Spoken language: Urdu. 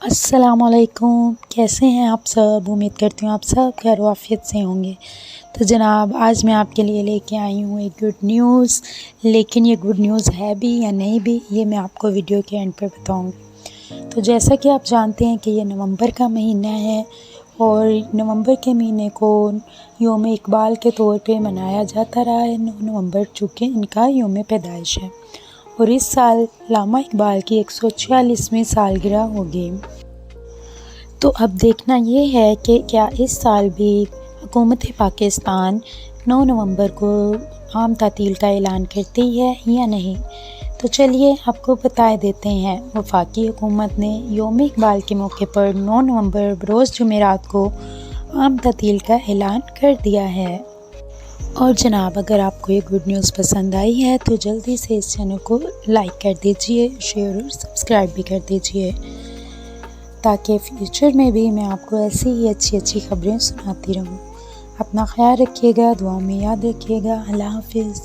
السلام علیکم، کیسے ہیں آپ سب؟ امید کرتی ہوں آپ سب خیر و عافیت سے ہوں گے۔ تو جناب آج میں آپ کے لیے لے کے آئی ہوں ایک گڈ نیوز، لیکن یہ گڈ نیوز ہے بھی یا نہیں بھی یہ میں آپ کو ویڈیو کے اینڈ پر بتاؤں گی۔ تو جیسا کہ آپ جانتے ہیں کہ یہ نومبر کا مہینہ ہے اور نومبر کے مہینے کو یوم اقبال کے طور پہ منایا جاتا رہا ہے۔ 9 نومبر چونکہ ان کا یوم پیدائش ہے اور اس سال علامہ اقبال کی 146ویں سالگرہ ہوگی۔ تو اب دیکھنا یہ ہے کہ کیا اس سال بھی حکومت پاکستان 9 نومبر کو عام تعطیل کا اعلان کرتی ہے یا نہیں۔ تو چلیے آپ کو بتا دیتے ہیں، وفاقی حکومت نے یوم اقبال کے موقع پر 9 نومبر بروز جمعرات کو عام تعطیل کا اعلان کر دیا ہے۔ اور جناب اگر آپ کو یہ گڈ نیوز پسند آئی ہے تو جلدی سے اس چینل کو لائک کر دیجئے، شیئر اور سبسکرائب بھی کر دیجئے، تاکہ فیوچر میں بھی میں آپ کو ایسی ہی اچھی خبریں سناتی رہوں۔ اپنا خیال رکھیے گا، دعاؤں میں یاد رکھیے گا۔ اللہ حافظ۔